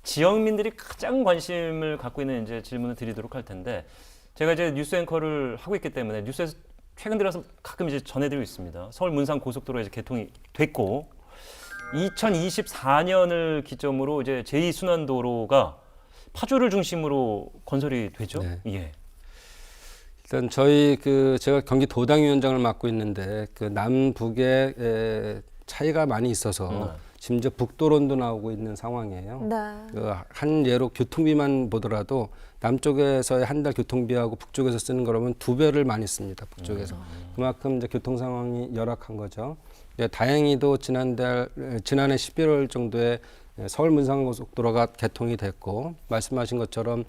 지역민들이 가장 관심을 갖고 있는 이제 질문을 드리도록 할 텐데 제가 이제 뉴스 앵커를 하고 있기 때문에 뉴스에서 최근 들어서 가끔 이제 전해드리고 있습니다. 서울 문산 고속도로가 이제 개통이 됐고 2024년을 기점으로 이제 제2순환도로가 파주를 중심으로 건설이 되죠. 네. 예. 일단 저희 제가 경기 도당위원장을 맡고 있는데 그 남북의 차이가 많이 있어서 심지어 북도론도 나오고 있는 상황이에요. 네. 한 예로 교통비만 보더라도 남쪽에서의 한 달 교통비하고 북쪽에서 쓰는 거라면 2배를 많이 씁니다. 북쪽에서. 그만큼 이제 교통 상황이 열악한 거죠. 다행히도 지난해 11월 정도에 서울 문산고속도로가 개통이 됐고 말씀하신 것처럼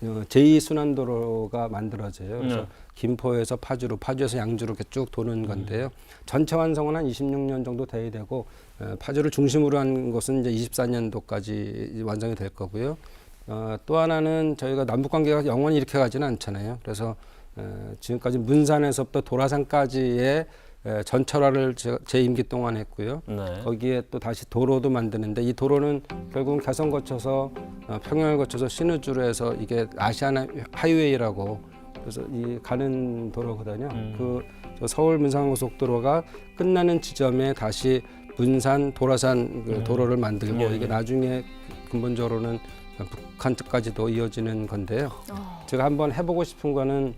제2순환도로가 만들어져요. 그래서 김포에서 파주로, 파주에서 양주로 이렇게 쭉 도는 건데요. 전체 완성은 한 26년 정도 돼야 되고 파주를 중심으로 한 것은 이제 24년도까지 완성이 될 거고요. 또 하나는 저희가 남북 관계가 영원히 이렇게 가지는 않잖아요. 그래서 지금까지 문산에서부터 도라산까지의 전철화를 제 임기 동안 했고요. 네. 거기에 또 다시 도로도 만드는데 이 도로는 결국은 개성 거쳐서 평양을 거쳐서 신의주로 해서 이게 아시아나 하이웨이라고 그래서 이 가는 도로거든요. 저 서울 문산고속도로가 끝나는 지점에 다시 문산 도라산 그 도로를 만들고 이게 나중에 근본적으로는 북한 쪽까지도 이어지는 건데요. 제가 한번 해보고 싶은 거는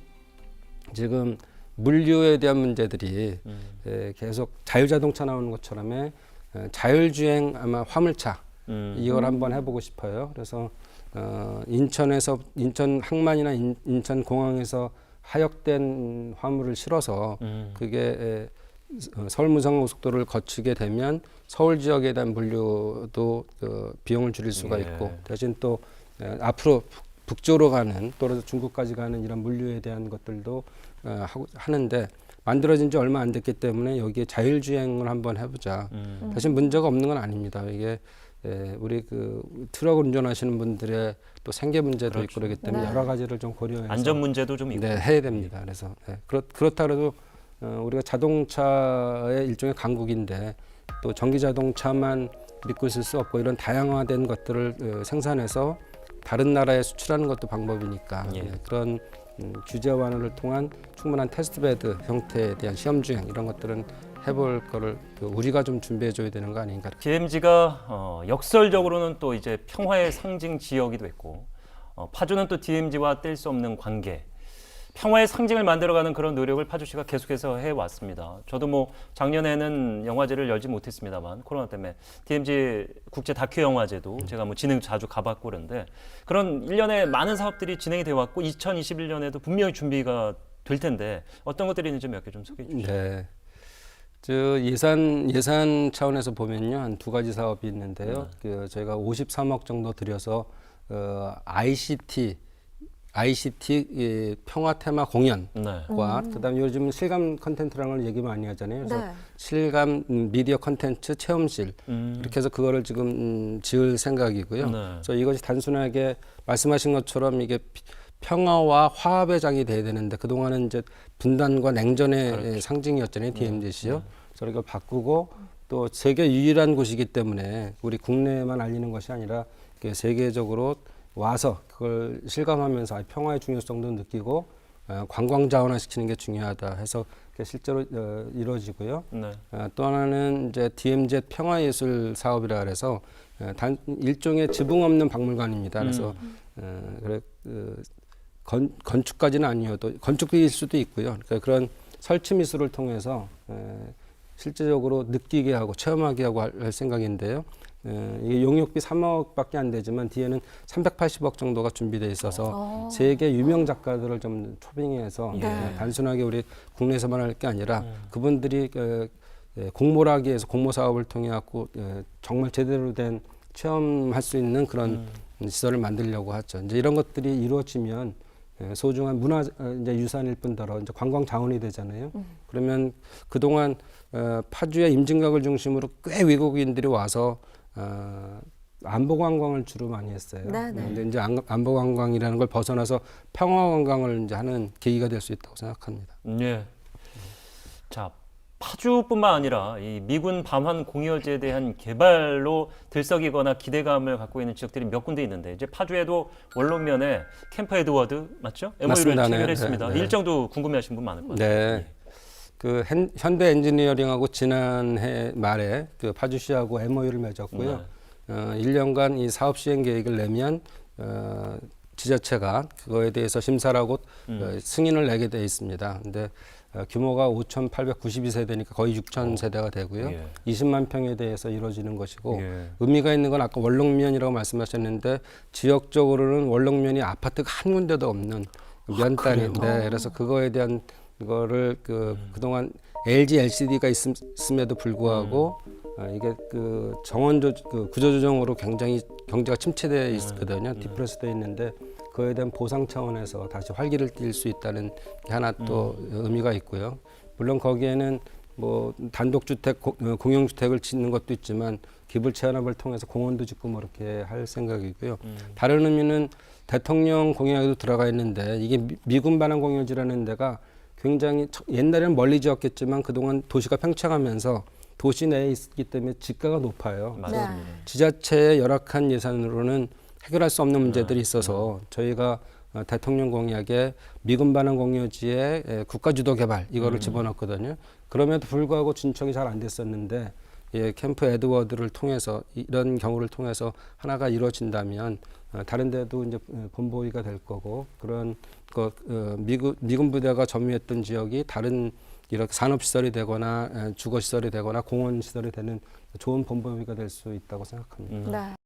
지금 물류에 대한 문제들이 계속 자율자동차 나오는 것처럼 자율주행 아마 화물차 이걸 한번 해보고 싶어요. 그래서 인천 항만이나 인천 공항에서 하역된 화물을 실어서 그게 서울 문산고속도로를 거치게 되면 서울 지역에 대한 물류도 비용을 줄일 수가 있고 대신 또 앞으로 북쪽으로 가는 또는 중국까지 가는 이런 물류에 대한 것들도 하는데 만들어진 지 얼마 안 됐기 때문에 여기에 자율주행을 한번 해보자. 대신 문제가 없는 건 아닙니다. 이게 우리 트럭 운전하시는 분들의 또 생계 문제도 있고 그렇기 때문에 여러 가지를 좀 고려해서 안전 문제도 좀 있고. 네, 해야 됩니다. 그래서 그렇다 그래도 우리가 자동차의 일종의 강국인데 또 전기 자동차만 믿고 있을 수 없고 이런 다양화된 것들을 생산해서 다른 나라에 수출하는 것도 방법이니까 그런 규제 완화를 통한 충분한 테스트베드 형태에 대한 시험 주행 이런 것들은 해볼 거를 우리가 좀 준비해 줘야 되는 거 아닌가. DMZ가 역설적으로는 또 이제 평화의 상징 지역이기도 했고 파주는 또 DMZ와 뗄 수 없는 관계. 평화의 상징을 만들어가는 그런 노력을 파주시가 계속해서 해왔습니다. 저도 뭐 작년에는 영화제를 열지 못했습니다만 코로나 때문에 DMZ 국제 다큐 영화제도 제가 뭐 진행 자주 가봤고 그런데 그런 일련의 많은 사업들이 진행이 되어 왔고 2021년에도 분명히 준비가 될 텐데 어떤 것들이 있는지 몇 개 좀 소개해 주시죠. 네. 예산 차원에서 보면요 한 두 가지 사업이 있는데요. 저희가 53억 정도 들여서 ICT 평화 테마 공연과 그다음에 요즘 실감 컨텐츠라는 걸 얘기 많이 하잖아요. 그래서 실감 미디어 컨텐츠 체험실 이렇게 해서 그거를 지금 지을 생각이고요. 그래서 이것이 단순하게 말씀하신 것처럼 이게 평화와 화합의 장이 돼야 되는데 그동안은 이제 분단과 냉전의 상징이었잖아요. DMZ요. 그래서 이걸 바꾸고 또 세계 유일한 곳이기 때문에 우리 국내에만 알리는 것이 아니라 세계적으로 와서 그걸 실감하면서 평화의 중요성도 느끼고 관광 자원화시키는 게 중요하다 해서 실제로 이루어지고요. 또 하나는 이제 DMZ 평화예술 사업이라 그래서 일종의 지붕 없는 박물관입니다. 그래서 건축까지는 아니어도 건축일 수도 있고요. 그러니까 그런 설치 미술을 통해서 실제적으로 느끼게 하고 체험하게 하고 할 생각인데요. 이게 용역비 3억밖에 안 되지만 뒤에는 380억 정도가 준비되어 있어서 세계 유명 작가들을 좀 초빙해서 단순하게 우리 국내에서만 할 게 아니라 그분들이 공모를 해서 공모 사업을 통해 갖고 정말 제대로 된 체험할 수 있는 그런 시설을 만들려고 하죠. 이제 이런 것들이 이루어지면 소중한 문화 이제 유산일 뿐더러 이제 관광 자원이 되잖아요. 그러면 그동안 파주의 임진각을 중심으로 꽤 외국인들이 와서 안보 관광을 주로 많이 했어요. 그런데 이제 안보 관광이라는 걸 벗어나서 평화 관광을 이제 하는 계기가 될 수 있다고 생각합니다. 예. 자, 파주뿐만 아니라 이 미군 밤환 공여지에 대한 개발로 들썩이거나 기대감을 갖고 있는 지역들이 몇 군데 있는데 이제 파주에도 원룸면에 캠프 에드워드 맞죠? MOU를 맞습니다. 네, 체결했습니다. 네, 네. 일정도 궁금해하시는 분 많을 것 같아요. 네. 그 현대 엔지니어링하고 지난해 말에 그 파주시하고 MOU를 맺었고요. 1년간 이 사업 시행 계획을 내면 지자체가 그거에 대해서 심사를 하고 승인을 내게 돼 있습니다. 근데 규모가 5,892세대니까 거의 6,000세대가 되고요. 예. 20만 평에 대해서 이루어지는 것이고 예. 의미가 있는 건 아까 원룸면이라고 말씀하셨는데 지역적으로는 원룸면이 아파트가 한 군데도 없는 면단인데 그래서 그거에 대한 이거를 그동안 LG LCD가 있음에도 불구하고 이게 그 구조 조정으로 굉장히 경제가 침체되어 있거든요. 디프레스되어 있는데 그에 대한 보상 차원에서 다시 활기를 띨 수 있다는 게 하나 또 의미가 있고요. 물론 거기에는 뭐 단독주택, 공용주택을 짓는 것도 있지만 기부 체납을 통해서 공원도 짓고 뭐 이렇게 할 생각이고요. 다른 의미는 대통령 공약에도 들어가 있는데 이게 미군 반환 공유지라는 데가 굉장히 옛날에는 멀리 지었겠지만 그동안 도시가 팽창하면서 도시 내에 있기 때문에 지가가 높아요. 맞습니다. 네. 지자체의 열악한 예산으로는 해결할 수 없는 문제들이 있어서 저희가 대통령 공약에 미군 반환 공유지에 국가 주도 개발 이거를 집어넣었거든요. 그럼에도 불구하고 진척이 잘 안 됐었는데 캠프 에드워드를 통해서 이런 경우를 통해서 하나가 이루어진다면 다른 데도 이제 본보기가 될 거고 그런 미군 부대가 점유했던 지역이 다른 이렇게 산업시설이 되거나 주거시설이 되거나 공원시설이 되는 좋은 본보기가 될 수 있다고 생각합니다. 네.